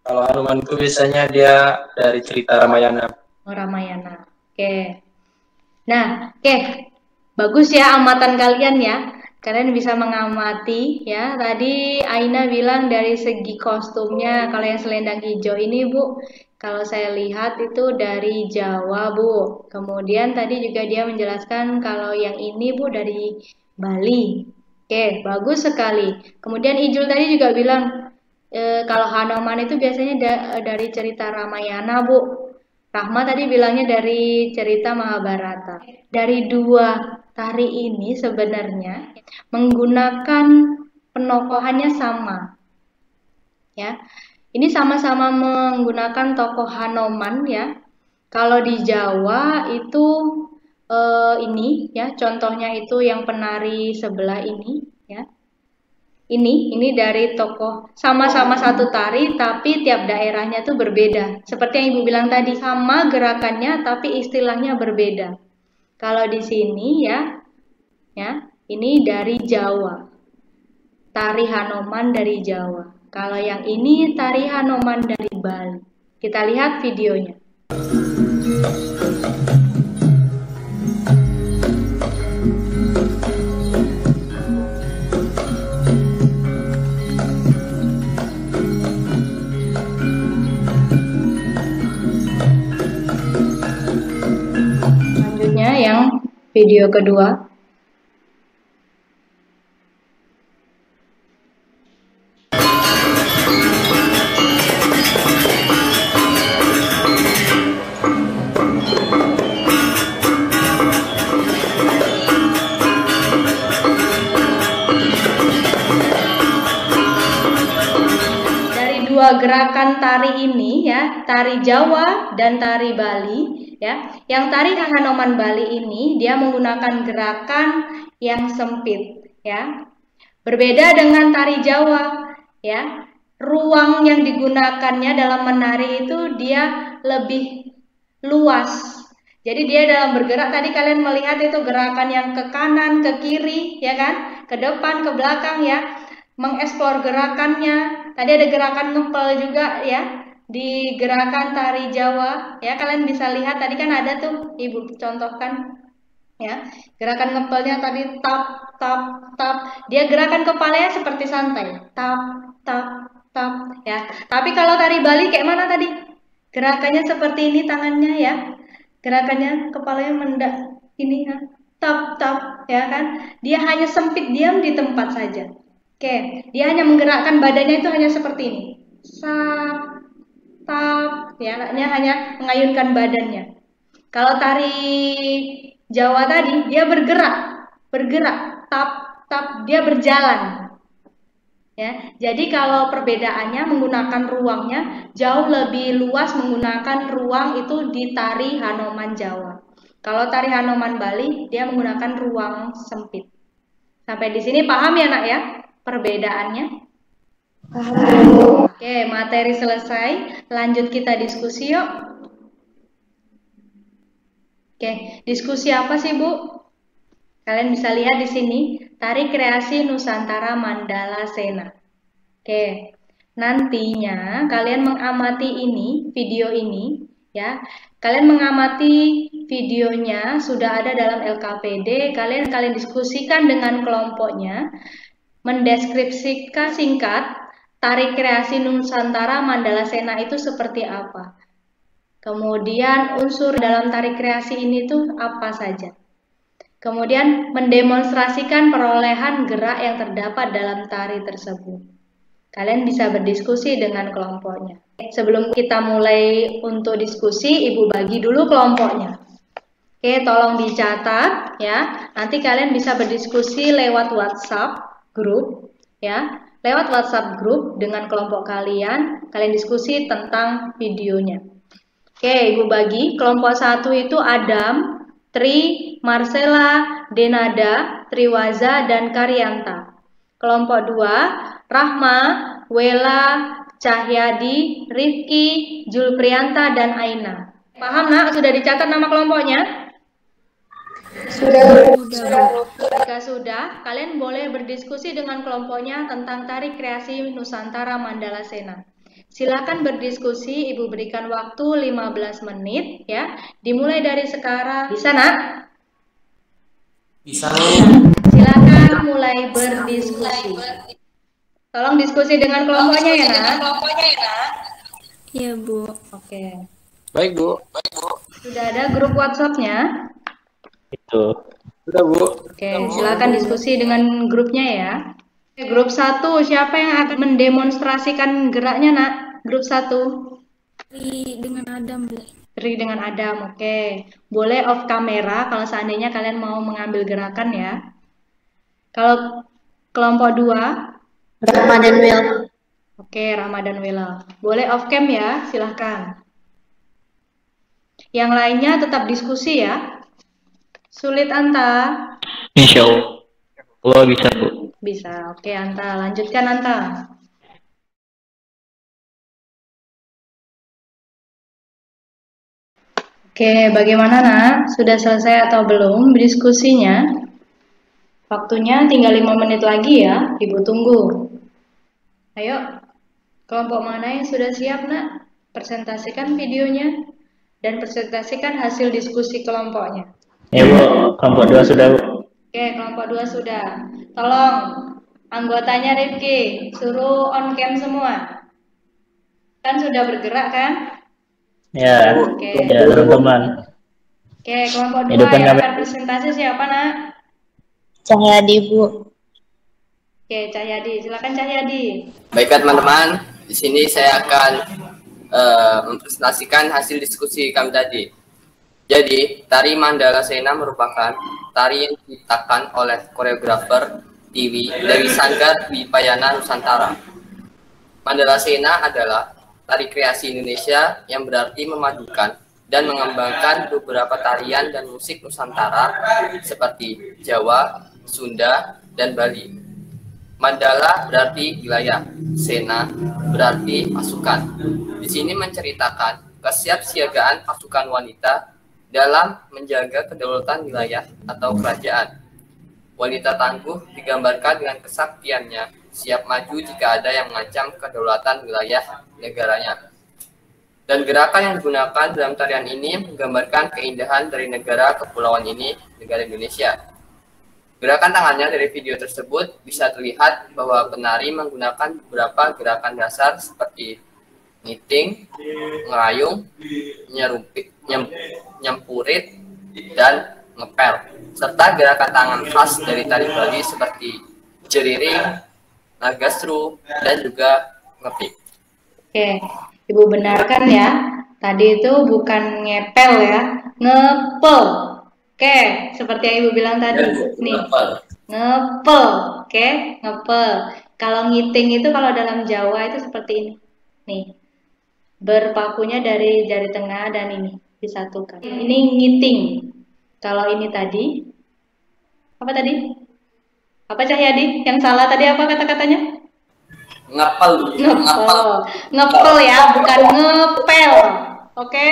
Kalau Hanuman itu biasanya dia dari cerita Ramayana. Oh, Ramayana. Oke. Nah, oke. Bagus ya amatan kalian ya. Kalian bisa mengamati ya. Tadi Aina bilang dari segi kostumnya, kalau yang selendang hijau ini Bu, kalau saya lihat itu dari Jawa Bu. Kemudian tadi juga dia menjelaskan kalau yang ini Bu dari Bali. Oke, bagus sekali. Kemudian Ijul tadi juga bilang kalau Hanoman itu biasanya dari cerita Ramayana Bu. Rahma tadi bilangnya dari cerita Mahabharata. Dari dua tari ini sebenarnya menggunakan penokohannya sama. Ya. Ini sama-sama menggunakan tokoh Hanoman ya. Kalau di Jawa itu ini ya, contohnya itu yang penari sebelah ini ya. Ini dari tokoh sama-sama satu tari tapi tiap daerahnya tuh berbeda. Seperti yang Ibu bilang tadi, sama gerakannya tapi istilahnya berbeda. Kalau di sini ya ini dari Jawa. Tari Hanoman dari Jawa. Kalau yang ini tari Hanoman dari Bali. Kita lihat videonya. Selanjutnya yang video kedua. Dua gerakan tari ini ya, tari Jawa dan tari Bali ya. Yang tari Hanoman Bali ini dia menggunakan gerakan yang sempit ya. Berbeda dengan tari Jawa ya. Ruang yang digunakannya dalam menari itu dia lebih luas. Jadi dia dalam bergerak tadi kalian melihat itu gerakan yang ke kanan, ke kiri ya kan, ke depan, ke belakang ya. Mengeksplor gerakannya. Tadi ada gerakan ngepel juga ya di gerakan tari Jawa ya, kalian bisa lihat tadi kan ada tuh Ibu contohkan ya, gerakan ngepelnya tadi tap tap tap, dia gerakan kepalanya seperti santai tap tap tap ya. Tapi kalau tari Bali kayak mana tadi, gerakannya seperti ini tangannya ya, gerakannya kepalanya mendak ini ya, tap tap ya kan, dia hanya sempit diam di tempat saja. Oke, dia hanya menggerakkan badannya itu hanya seperti ini. Sap, tap, ya, hanya mengayunkan badannya. Kalau tari Jawa tadi, dia bergerak, tap, tap, dia berjalan. Ya, jadi kalau perbedaannya menggunakan ruangnya jauh lebih luas menggunakan ruang itu di tari Hanoman Jawa. Kalau tari Hanoman Bali, dia menggunakan ruang sempit. Sampai di sini paham ya, Nak ya? Perbedaannya. Oke, materi selesai. Lanjut kita diskusi yuk. Oke, diskusi apa sih Bu? Kalian bisa lihat di sini, tari kreasi Nusantara Mandala Sena. Oke, nantinya kalian mengamati ini, video ini, ya. Kalian mengamati videonya sudah ada dalam LKPD. Kalian diskusikan dengan kelompoknya. Mendeskripsikan singkat tari kreasi Nusantara Mandala Sena itu seperti apa. Kemudian unsur dalam tari kreasi ini tuh apa saja. Kemudian mendemonstrasikan perolehan gerak yang terdapat dalam tari tersebut. Kalian bisa berdiskusi dengan kelompoknya. Sebelum kita mulai untuk diskusi, Ibu bagi dulu kelompoknya. Oke, tolong dicatat ya. Nanti kalian bisa berdiskusi lewat WhatsApp grup ya. Lewat WhatsApp grup dengan kelompok kalian diskusi tentang videonya. Oke, Ibu bagi. Kelompok 1 itu Adam, Tri, Marcella, Denada, Triwaza, dan Karyanta. Kelompok 2, Rahma, Wela, Cahyadi, Rifki, Julprianta, dan Aina. Paham nak? Sudah dicatat nama kelompoknya? Sudah. Jika sudah, kalian boleh berdiskusi dengan kelompoknya tentang tari kreasi Nusantara Mandala Sena. Silakan berdiskusi, Ibu berikan waktu 15 menit ya. Dimulai dari sekarang. Bisa nak? Bisa. Silakan mulai berdiskusi. Tolong diskusi dengan kelompoknya ya nak. Iya, Bu. Oke. Baik, Bu. Sudah ada grup WhatsApp-nya? Itu. Sudah, Bu. Oke, silakan diskusi dengan grupnya ya. Grup 1, siapa yang akan mendemonstrasikan geraknya nak? Grup 1. Tri dengan Adam, Bu. Tri dengan Adam, oke. Boleh off kamera kalau seandainya kalian mau mengambil gerakan ya. Kalau kelompok 2, Rahma dan Will. oke, Rahma dan Wela. Boleh off cam ya, silahkan. Yang lainnya tetap diskusi ya. Sulit Anta? Insya Allah bisa, Bu. Bisa, oke Anta. Lanjutkan Anta. Oke, bagaimana nak? Sudah selesai atau belum diskusinya? Waktunya tinggal 5 menit lagi ya, Ibu tunggu. Ayo, kelompok mana yang sudah siap nak? Presentasikan videonya dan presentasikan hasil diskusi kelompoknya. Ya, Bu. Kelompok 2 sudah, Bu. Oke, kelompok 2 sudah. Tolong anggotanya Rifki, suruh on cam semua. Kan sudah bergerak kan? Ya, Oke. ya teman-teman. Oke, kelompok 2 Hidupkan yang kami. akan presentasi siapa nak? Cahyadi, Bu. Oke, Cahyadi. Silakan Cahyadi. Baiklah teman-teman, di sini saya akan mempresentasikan hasil diskusi kami tadi. Jadi, tari Mandala Sena merupakan tari yang diciptakan oleh koreografer Dewi Sanggar Wipayana Nusantara. Mandala Sena adalah tari kreasi Indonesia yang berarti memadukan dan mengembangkan beberapa tarian dan musik Nusantara seperti Jawa, Sunda, dan Bali. Mandala berarti wilayah, Sena berarti pasukan. Di sini menceritakan kesiapsiagaan pasukan wanita dalam menjaga kedaulatan wilayah atau kerajaan. Wanita tangguh digambarkan dengan kesaktiannya, siap maju jika ada yang mengancam kedaulatan wilayah negaranya. Dan gerakan yang digunakan dalam tarian ini menggambarkan keindahan dari negara kepulauan ini, negara Indonesia. Gerakan tangannya dari video tersebut bisa terlihat bahwa penari menggunakan beberapa gerakan dasar seperti ngiting, ngerayung, nyempurit, dan ngepel, serta gerakan tangan khas dari tari Bali seperti jeriring, nagasru, dan juga ngepik. Oke, Ibu benarkan ya. Tadi itu bukan ngepel ya, ngepel. Oke, seperti yang Ibu bilang tadi. Nih, ngepel. Oke, ngepel. Kalau ngiting itu kalau dalam Jawa itu seperti ini. Nih, berpakunya dari jari tengah dan ini disatukan. Ini ngiting. Kalau ini tadi, apa tadi? Apa Cahyadi? Yang salah tadi apa kata-katanya? Ngepel. Ngepel ya, bukan ngepel. Oke.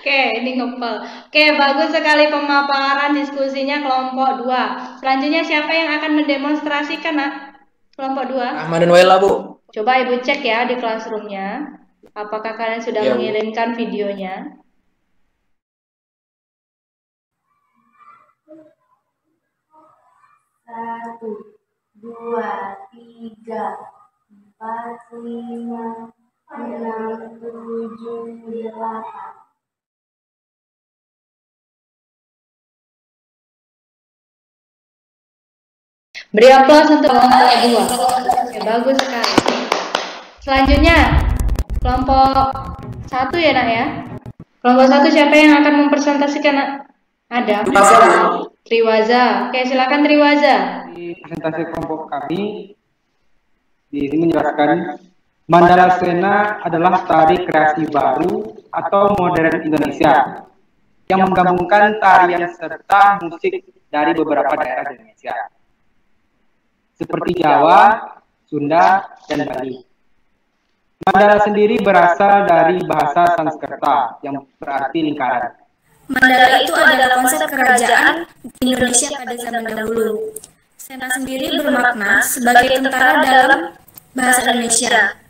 Oke, ini ngepel. Oke, bagus sekali pemaparan diskusinya kelompok 2. Selanjutnya siapa yang akan mendemonstrasikan, nak? Kelompok 2. Rahma dan Wela, Bu. Coba Ibu cek ya di classroom-nya. Apakah kalian sudah Ya, Bu. mengirimkan videonya? 1, 2, 3, 4, 5, 6, 7, 8. Beri aplaus untuk kelompok 2. Oke, bagus sekali. Selanjutnya, kelompok 1 ya nak ya. Kelompok 1 siapa yang akan mempresentasikan? Ada? Triwaza. Oke, silakan Triwaza. Di presentasi kelompok kami di sini menjelaskan Mandala Sena adalah tari kreasi baru atau modern Indonesia yang menggabungkan tarian serta musik dari beberapa daerah di Indonesia seperti Jawa, Sunda, dan Bali. Mandala sendiri berasal dari bahasa Sanskerta yang berarti lingkaran. Mandala itu adalah konsep kerajaan Indonesia pada zaman dahulu. Sena sendiri bermakna sebagai tentara dalam bahasa Indonesia.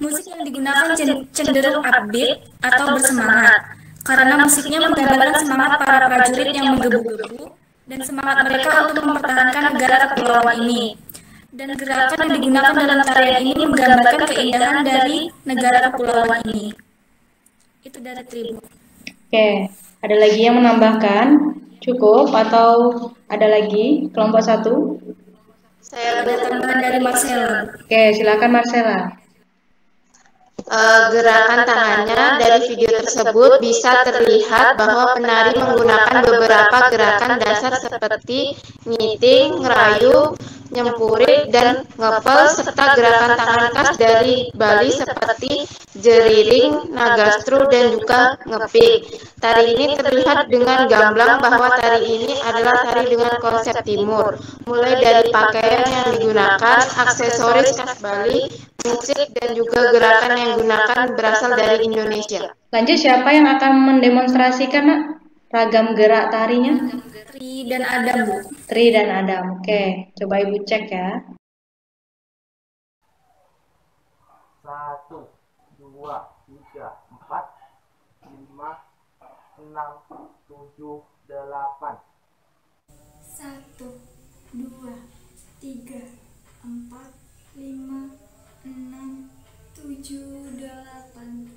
Musik yang digunakan cenderung upbeat atau bersemangat, karena musiknya menggambarkan semangat para prajurit yang menggebu-gebu dan semangat mereka untuk mempertahankan negara kepulauan ini. Dan gerakan yang digunakan dalam tarian ini menggambarkan keindahan dari negara kepulauan ini. Itu dari Tribu. Oke, ada lagi yang menambahkan? Cukup atau ada lagi kelompok 1? Saya ada tambahan dari Marcella. Oke, silakan Marcella. Gerakan tangannya dari video tersebut bisa terlihat bahwa penari menggunakan beberapa gerakan dasar seperti ngiting, ngerayu, nyempurik, dan ngepel, serta gerakan tangan khas dari Bali seperti jeriring, nagastru, dan juga ngepik. Tari ini terlihat dengan gamblang bahwa tari ini adalah tari dengan konsep timur, mulai dari pakaian yang digunakan, aksesoris khas Bali, musik, dan juga gerakan yang digunakan berasal dari Indonesia. Lanjut, siapa yang akan mendemonstrasikan nak? Ragam gerak tarinya? Tri dan Adam, Bu. Tri dan Adam. Oke, coba Ibu cek ya. 1, 2, 3, 4, 5, 6, 7, 8. 1, 2, 3, 4, 5, 6, 7, 8.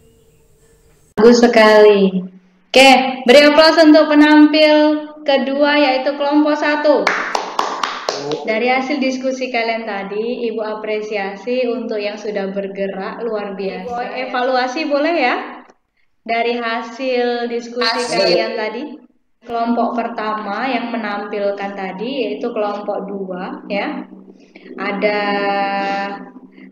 Bagus sekali. Oke, beri aplaus untuk penampil kedua yaitu kelompok 1. Dari hasil diskusi kalian tadi, Ibu apresiasi untuk yang sudah bergerak luar biasa. Ibu evaluasi boleh ya? Dari hasil diskusi kalian tadi, kelompok pertama yang menampilkan tadi yaitu kelompok 2 ya. Ada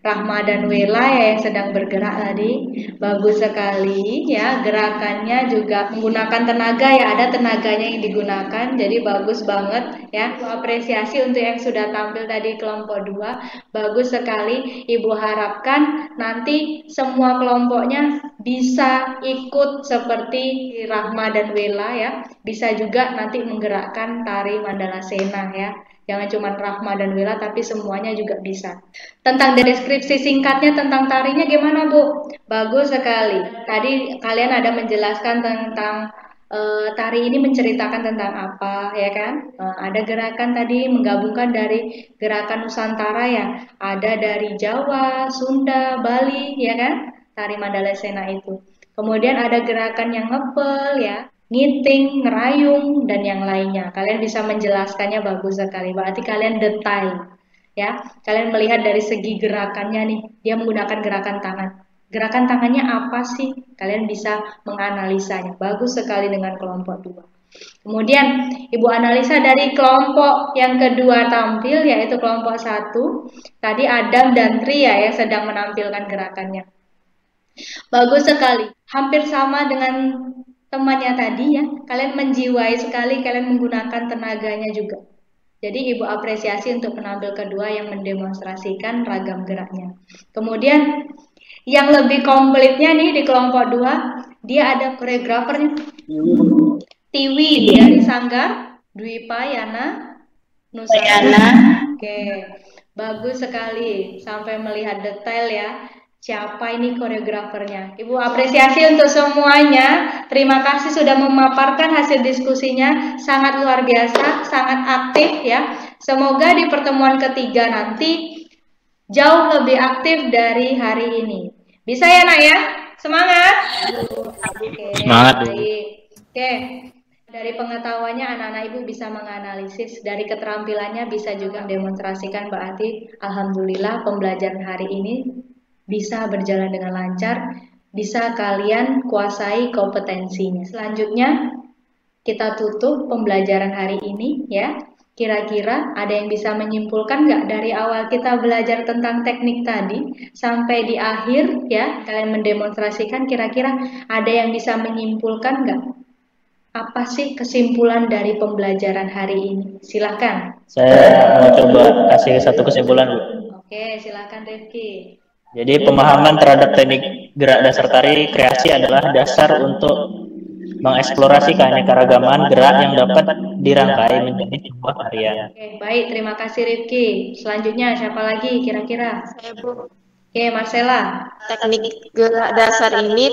Rahma dan Wela ya yang sedang bergerak tadi. Bagus sekali ya, gerakannya juga menggunakan tenaga ya, ada tenaganya yang digunakan. Jadi bagus banget ya. Apresiasi untuk yang sudah tampil tadi kelompok 2. Bagus sekali. Ibu harapkan nanti semua kelompoknya bisa ikut seperti Rahma dan Wela ya. Bisa juga nanti menggerakkan tari Mandala Sena ya. Jangan cuma Rahma dan Wela, tapi semuanya juga bisa. Tentang deskripsi singkatnya tentang tarinya gimana, Bu? Bagus sekali. Tadi kalian ada menjelaskan tentang tari ini menceritakan tentang apa, ya kan? Ada gerakan tadi menggabungkan dari gerakan Nusantara ya. Ada dari Jawa, Sunda, Bali, ya kan? Tari Mandala Sena itu. Kemudian ada gerakan yang ngepel ya. Ngiting, ngerayung, dan yang lainnya. Kalian bisa menjelaskannya bagus sekali. Berarti kalian detail, ya. Kalian melihat dari segi gerakannya nih, dia menggunakan gerakan tangan. Gerakan tangannya apa sih? Kalian bisa menganalisanya. Bagus sekali dengan kelompok 2. Kemudian Ibu analisa dari kelompok yang kedua tampil, yaitu kelompok 1. Tadi Adam dan Tri ya yang sedang menampilkan gerakannya. Bagus sekali. Hampir sama dengan temannya tadi ya, kalian menjiwai sekali, kalian menggunakan tenaganya juga. Jadi Ibu apresiasi untuk penampil kedua yang mendemonstrasikan ragam geraknya. Kemudian yang lebih komplitnya nih di kelompok 2, dia ada koreografernya. Tiwi dari Sanggar Dwipayana Nusantara. Oke, bagus sekali sampai melihat detail ya. Siapa ini koreografernya? Ibu apresiasi untuk semuanya. Terima kasih sudah memaparkan hasil diskusinya. Sangat luar biasa, sangat aktif ya. Semoga di pertemuan ketiga nanti jauh lebih aktif dari hari ini. Bisa ya nak ya? Semangat. Oke, Semangat. baik. Oke. Dari pengetahuannya anak-anak Ibu bisa menganalisis, dari keterampilannya bisa juga mendemonstrasikan, berarti alhamdulillah pembelajaran hari ini bisa berjalan dengan lancar, bisa kalian kuasai kompetensinya. Selanjutnya kita tutup pembelajaran hari ini ya. Kira-kira ada yang bisa menyimpulkan nggak dari awal kita belajar tentang teknik tadi sampai di akhir ya, kalian mendemonstrasikan, kira-kira ada yang bisa menyimpulkan nggak? Apa sih kesimpulan dari pembelajaran hari ini? Silakan. Saya mau coba kasih satu kesimpulan, Bu. Oke, silakan Rifki. Jadi pemahaman terhadap teknik gerak dasar tari kreasi adalah dasar untuk mengeksplorasi keanekaragaman gerak yang dapat dirangkai menjadi sebuah tarian. Oke, baik, terima kasih Rifki. Selanjutnya siapa lagi kira-kira? Saya, Bu. Oke, Marcella. Teknik gerak dasar ini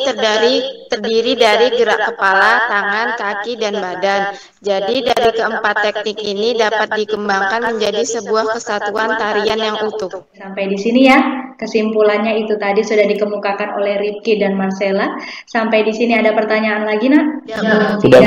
terdiri dari gerak kepala, tangan, kaki, dan badan. Jadi dari keempat teknik ini dapat dikembangkan menjadi sebuah kesatuan tarian yang utuh. Sampai di sini ya, kesimpulannya itu tadi sudah dikemukakan oleh Rifki dan Marcella. Sampai di sini ada pertanyaan lagi, Nak? Tidak.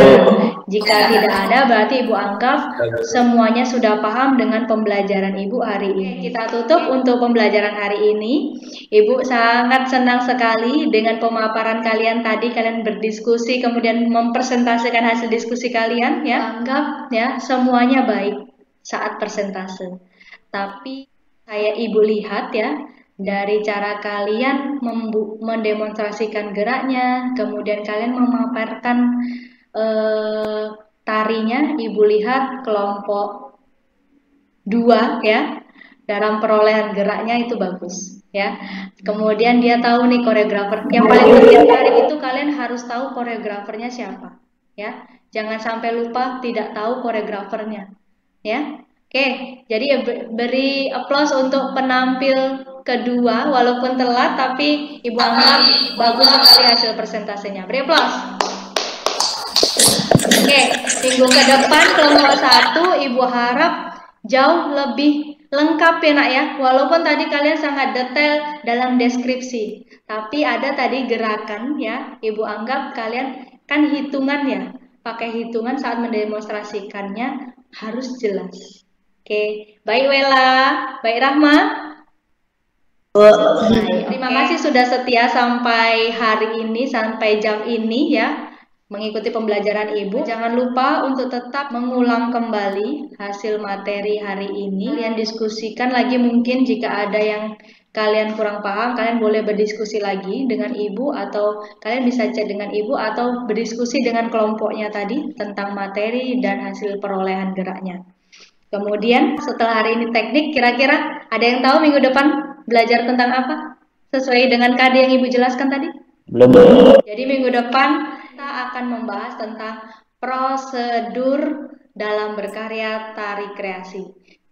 Jika tidak ada, berarti Ibu anggap semuanya sudah paham dengan pembelajaran Ibu hari ini. Kita tutup untuk pembelajaran hari ini. Ibu sangat senang sekali dengan pemaparan kalian tadi. Kalian berdiskusi, kemudian mempresentasikan hasil diskusi kalian. Ya, anggap ya semuanya baik saat presentase. Tapi saya Ibu lihat ya, dari cara kalian mendemonstrasikan geraknya, kemudian kalian memaparkan tarinya, Ibu lihat kelompok 2 ya, dalam perolehan geraknya itu bagus ya. Kemudian dia tahu nih koreografer. Yang paling penting tari itu kalian harus tahu koreografernya siapa ya. Jangan sampai lupa tidak tahu koreografernya ya. Oke, jadi beri aplaus untuk penampil kedua, walaupun telat tapi Ibu anggap bagus sekali hasil presentasinya. Beri aplaus. Oke, minggu ke depan kelompok 1 Ibu harap jauh lebih lengkap ya Nak ya. Walaupun tadi kalian sangat detail dalam deskripsi, tapi ada tadi gerakan ya. Ibu anggap kalian kan hitungan ya. Pakai hitungan saat mendemonstrasikannya harus jelas. Oke, baik Wela, baik Rahma. Baik, terima kasih sudah setia sampai hari ini, sampai jam ini ya, mengikuti pembelajaran Ibu. Jangan lupa untuk tetap mengulang kembali hasil materi hari ini. Kalian diskusikan lagi, mungkin jika ada yang kalian kurang paham, kalian boleh berdiskusi lagi dengan Ibu, atau kalian bisa chat dengan Ibu, atau berdiskusi dengan kelompoknya tadi tentang materi dan hasil perolehan geraknya. Kemudian setelah hari ini teknik, kira-kira ada yang tahu minggu depan belajar tentang apa? Sesuai dengan KD yang Ibu jelaskan tadi? Belum. Jadi minggu depan kita akan membahas tentang prosedur dalam berkarya tari kreasi.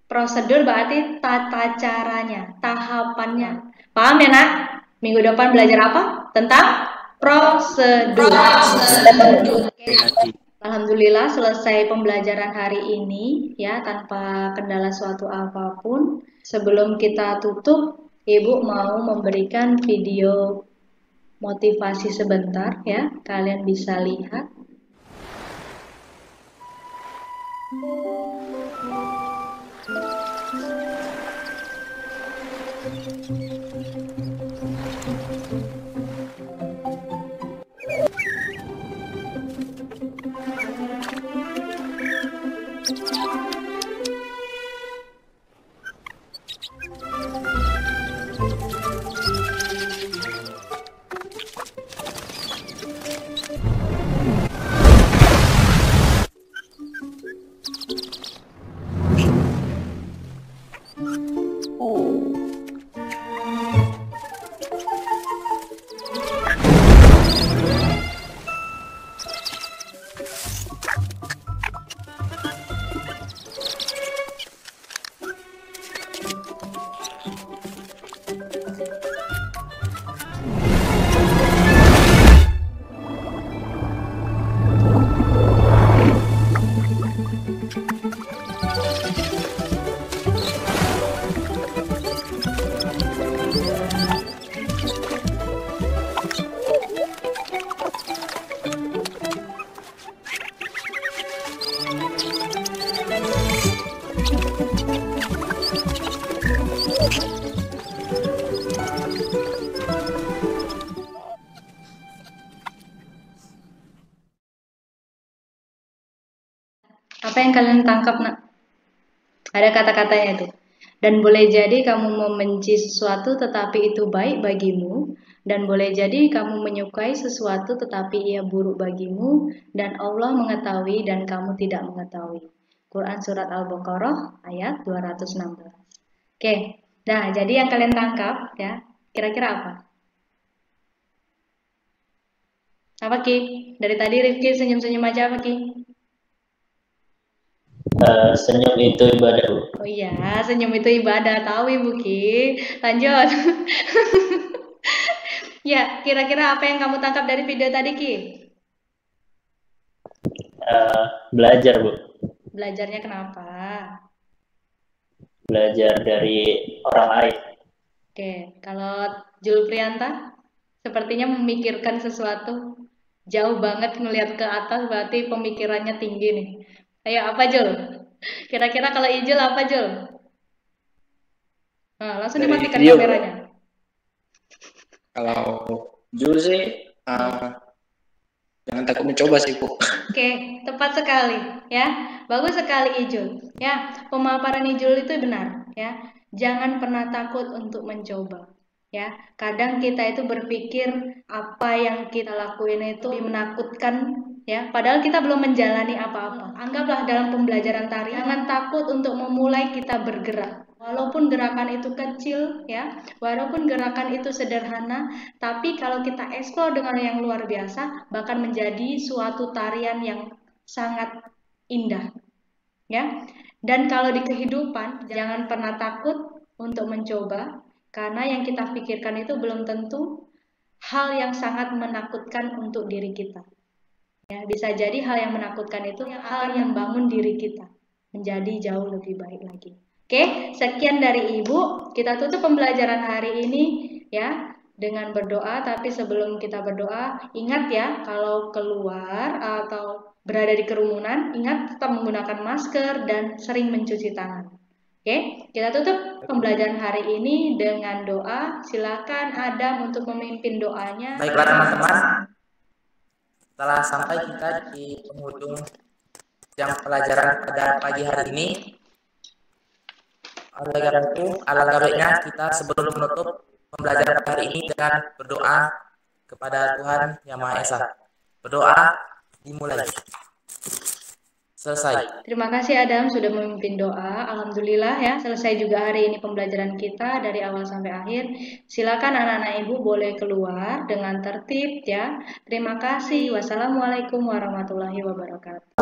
Prosedur berarti tata caranya, tahapannya. Paham ya Nak? Minggu depan belajar apa? Tentang prosedur. Alhamdulillah selesai pembelajaran hari ini ya, tanpa kendala suatu apapun. Sebelum kita tutup, Ibu mau memberikan video motivasi sebentar ya. Kalian bisa lihat. Apa yang kalian tangkap, nak? Ada kata-katanya itu. Dan boleh jadi kamu membenci sesuatu tetapi itu baik bagimu, dan boleh jadi kamu menyukai sesuatu tetapi ia buruk bagimu, dan Allah mengetahui dan kamu tidak mengetahui. Quran Surat Al-Baqarah ayat 216. Oke, nah jadi yang kalian tangkap ya, kira-kira apa? Apa Ki? Dari tadi Rifki senyum-senyum aja apa Ki? Senyum itu ibadah, Bu. Oh iya, senyum itu ibadah. Tahu Ibu Ki. Lanjut. Ya, kira-kira apa yang kamu tangkap dari video tadi Ki? Belajar, Bu. Belajarnya kenapa? Belajar dari orang lain. Oke, kalau Jul Prianta sepertinya memikirkan sesuatu jauh banget ngelihat ke atas, berarti pemikirannya tinggi nih. Ayo apa Jul? Kira-kira kalau Ijul apa Jul? Nah, langsung Dari dimatikan video, kameranya. Kalau Jul sih jangan takut mencoba sih, Bu. Oke, tepat sekali ya. Bagus sekali Ijul. Ya, pemaparan Ijul itu benar ya. Jangan pernah takut untuk mencoba. Ya, kadang kita itu berpikir apa yang kita lakuin itu menakutkan ya, padahal kita belum menjalani apa-apa. Anggaplah dalam pembelajaran tari, jangan takut untuk memulai kita bergerak. Walaupun gerakan itu kecil ya, walaupun gerakan itu sederhana, tapi kalau kita eksplor dengan yang luar biasa, bahkan menjadi suatu tarian yang sangat indah. Ya. Dan kalau di kehidupan, jangan pernah takut untuk mencoba, karena yang kita pikirkan itu belum tentu hal yang sangat menakutkan untuk diri kita. Ya, bisa jadi hal yang menakutkan itu hal yang bangun diri kita menjadi jauh lebih baik lagi. Oke, sekian dari Ibu. Kita tutup pembelajaran hari ini ya dengan berdoa, tapi sebelum kita berdoa, ingat ya kalau keluar atau berada di kerumunan, ingat tetap menggunakan masker dan sering mencuci tangan. Oke, kita tutup pembelajaran hari ini dengan doa. Silakan Adam untuk memimpin doanya. Baiklah teman-teman, setelah sampai kita di penghujung jam pelajaran pada pagi hari ini, oleh karena itu, alangkah baiknya kita sebelum menutup pembelajaran hari ini dengan berdoa kepada Tuhan Yang Maha Esa. Berdoa dimulai. Selesai. Terima kasih Adam sudah memimpin doa. Alhamdulillah ya, selesai juga hari ini pembelajaran kita dari awal sampai akhir. Silakan anak-anak Ibu boleh keluar dengan tertib ya. Terima kasih. Wassalamualaikum warahmatullahi wabarakatuh.